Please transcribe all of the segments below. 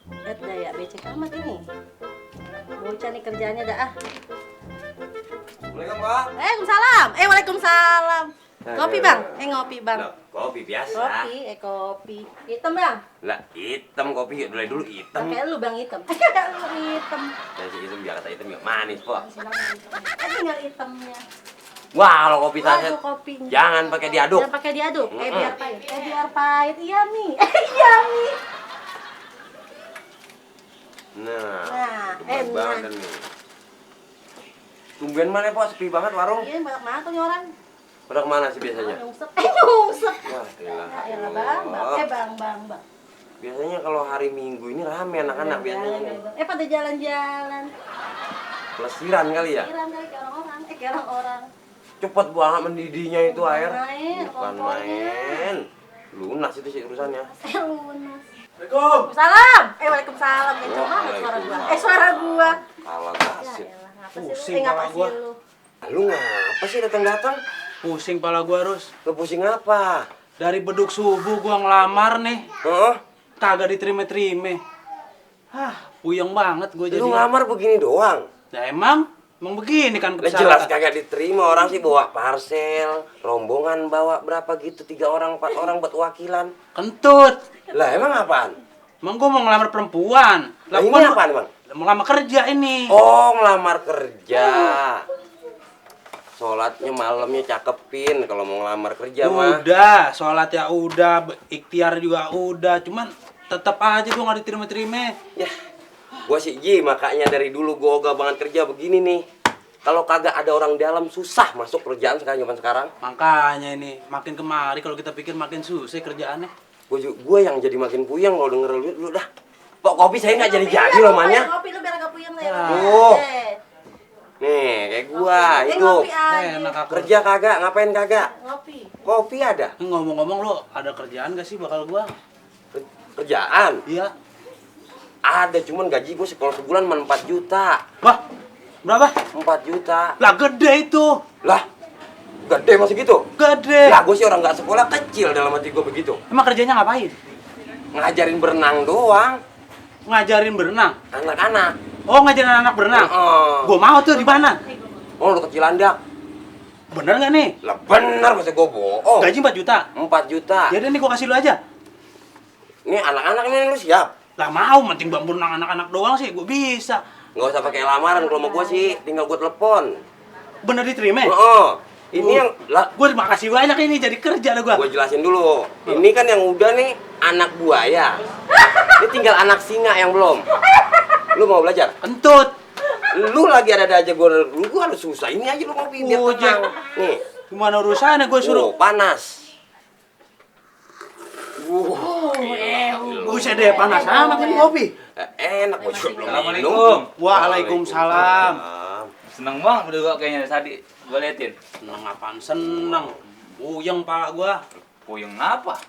Daya becek amat ini. Bocah nih kerjaannya dah ah. Assalamualaikum, Pak. Waalaikumsalam. Waalaikumsalam. Kopi, Bang. Ngopi, Bang. Loh, kopi biasa. Kopi. Hitam, Bang. Lah, hitam kopi dari dulu hitam. Kayak lu, Bang, hitam. Kayak lu hitam. Dan si hitam biar kata hitam ya manis, Pak. Tinggal hitamnya. Wah, kalau kopi saset Waduh, kopinya. jangan pakai diaduk. Jangan pakai diaduk. Biar pahit. Biar pahit. Iya, Mi. Iya, Mi. Nah, enak. banget nih. Tumben mana, Pak? Sepi banget warung. Iya, banyak banget tuh orang. Pada kemana sih biasanya? Nyungsep. Nyungsep. Wah, elah. Ya, Bang. Bang. Biasanya kalau hari Minggu ini rame anak-anak biasanya. Pada jalan-jalan. Pelesiran kali ya? Pelesiran kali kayak orang-orang. Cepet banget mendidihnya itu air. Bukan kompornya. main. Lunas itu sih urusannya. Lunas. Assalamualaikum. Waalaikumsalam. Waalaikumsalam. Kenceng banget suara gua. Suara gua. Kalau kasih. Pusing kepala gua. Lu ngapa sih datang-datang? Pusing pala gua, Rus. Lu pusing apa? Dari beduk subuh gua ngelamar nih, Heeh. kagak diterima-terima. Puyeng banget gua jadi. Lu ngelamar begini doang? Ya emang begini kan Lah jelas kagak diterima, orang sih bawa parcel, rombongan bawa berapa gitu, 3 orang, 4 orang buat wakilan. Kentut. Lah emang apaan? Emang gua mau ngelamar perempuan. Lah ini gua apaan bang? mau ngelamar kerja ini. Oh ngelamar kerja. Sholatnya malamnya cakepin kalau mau ngelamar kerja mah. Udah, sholat ya udah, ikhtiar juga udah, cuman tetap aja gua nggak diterima-terima. Ya, gua sih makanya dari dulu gua ogah banget kerja begini nih. Kalau kagak ada orang dalam susah masuk kerjaan zaman sekarang. Makanya ini makin kemari kalau kita pikir makin susah kerjaannya. Gua yang jadi makin puyeng kalau denger lu dah. Kok kopi saya nggak jadi loh mannya. Kopi lu biar agak puyeng lah ya. Tuh. Nih, kayak gua hidup. Enak aku. Kerja kagak, ngapain kagak? Ngopi. Kopi ada. Ngomong-ngomong lu ada kerjaan gak sih bakal gua? Kerjaan Iya. ada, cuman gaji gua kalau sebulan mah 4 juta. Wah, berapa? 4 juta. Lah gede itu. Lah, gede masih gitu? Gede. Lah, gua sih orang nggak sekolah, kecil dalam hati gua begitu. Emang kerjanya ngapain? Ngajarin berenang doang. Ngajarin berenang. Anak-anak. Oh, ngajarin anak berenang. Gua mau tuh di mana? Oh, lu kecil Cilandak. Bener nggak nih? Lah bener, masa gua bohong. Gaji 4 juta. 4 juta. Jadi nih gua kasih lu aja. Nih anak-anak ini lu siap? Lah mau, penting bang berenang anak-anak doang sih, gua bisa. Nggak usah pakai lamaran, kalau mau gua sih tinggal gua telepon. Bener diterima? Ini yang lah Gua terima kasih banyak ini jadi kerja lah gua. gua jelasin dulu. Ini kan yang udah nih anak buaya. Ini tinggal anak singa yang belum. Lu mau belajar? Kentut. Lu lagi ada aja gua harus susah. Ini aja lu ngopi biar tenang. Nih, Gimana urusannya gua suruh? panas. Buset deh panas amat ini kopi. Enak gua juga belum Assalamualaikum. Waalaikumsalam. Seneng banget udah gua kayaknya tadi gua liatin. Seneng apaan seneng? Puyeng pala gua. Puyeng apa?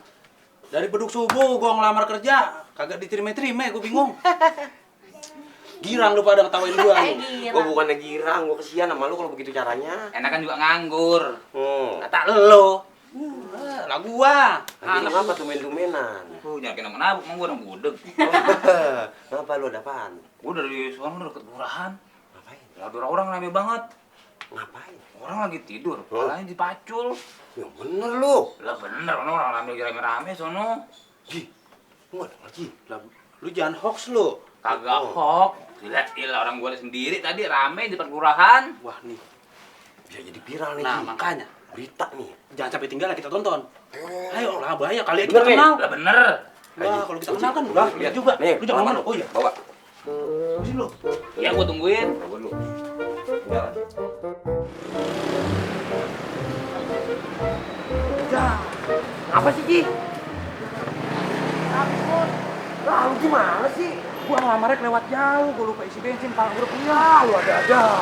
Dari beduk subuh gua ngelamar kerja, kagak diterima-terima, gua bingung. Girang lu pada ngetawain gua. Gua bukannya girang, gua kesian sama lu kalau begitu caranya. Enakan juga nganggur. Kata lo. Lah gua. Anak apa tumen-tumenan? Jangan kena menabuk, emang gua orang budeg. Kenapa lu ada apaan? Gua dari sono deket kelurahan. Ngapain? Lah ada orang rame banget. Ngapain? Orang lagi tidur, kepalanya dipacul. Ya bener lu. Lah bener, orang rame lagi rame-rame sono. Ji, lu ada lagi. Lah, lu jangan hoax lu. Kagak hoax. Gila orang gua sendiri tadi rame di depan kelurahan. Wah nih. Bisa jadi viral nih. Nah, Ji. makanya Berita nih. jangan sampai tinggal lah kita tonton. Ayo lah bahaya kali ya Bener kita nih. kenal. Lah bener. Wah, kalau kita kenal kan udah lihat juga. Nih, Lu jangan malu. Oh iya. Bawa. Sini lu. Ya gua tungguin. Bawa dulu. Jalan. Apa sih, Ji? Takut. Lah, lu gimana sih? Gua ngelamarnya kelewat jauh, gua lupa isi bensin, pala gua udah punya. Ah, lu ada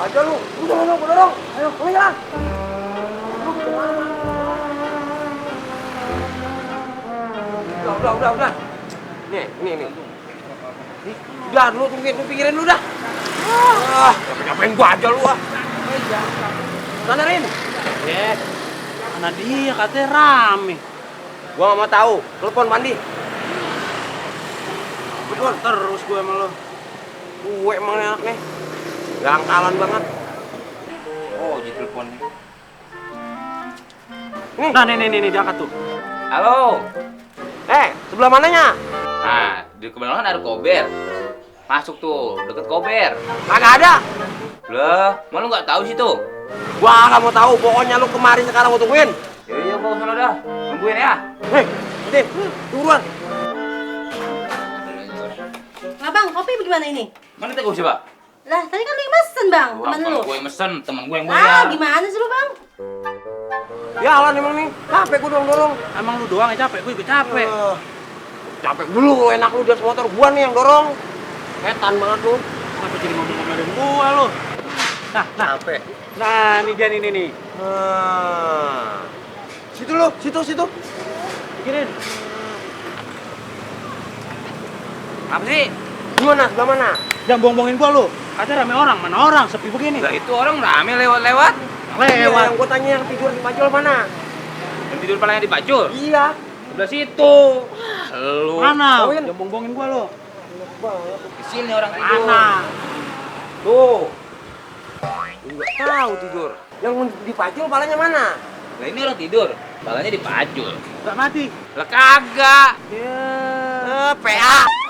aja lu. Lu dorong, gua dorong. Ayo, lu jalan. Udah. Nih. Udah, lu pikirin lu dah. Ngapain gua aja lu ah. Sana Rin. Mana dia katanya rame. Gua nggak mau tahu. Telepon mandi. telepon. Terus gue sama lo. Gue emang enak nih. Gangkalan banget. Oh, jadi telepon nih. Nah, nih diangkat tuh. Halo. Sebelah mananya? Nah, di kebenaran ada kober. Masuk tuh, deket kober. Kagak ada. Lah, malu nggak tahu sih tuh. Gua nggak mau tahu. Pokoknya lu kemarin sekarang gua tungguin. Iya, gua sana dah. Tungguin ya. Hei, Tim, turuan. Nah bang, kopi bagaimana ini? Mana teko siapa? Lah, tadi kan lu yang mesen bang, teman lu. Gue yang mesen, teman gue yang Ah, bayar. gimana sih lu bang? Ya Alan emang nih. Capek gua dorong. Emang lu doang yang capek, gue juga capek. Capek dulu, enak lu di atas motor. Gua nih yang dorong. Setan banget lu. Kenapa jadi ngomong-ngomongin gua lu? Nah, Capek. nah, ini dia nih. Situ lu, situ. Pikirin. Apa sih? Gimana? Sebelah mana? Jangan bohong-bohongin gua lu. Katanya rame orang, mana orang sepi begini. Lah itu orang rame lewat-lewat. Iya, yang gua tanya yang tidur di pacul mana? Yang tidur palanya di pacul. Iya. Sebelah situ. Lu. Mana? Tauin. Jangan bohong-bohongin gua lu. Di sini orang tidur. Mana? Tuh. Enggak tahu tidur. Yang di pacul palanya mana? Lah ini orang tidur. Palanya di pacul. Gak mati. Lah kagak. Ya. PA.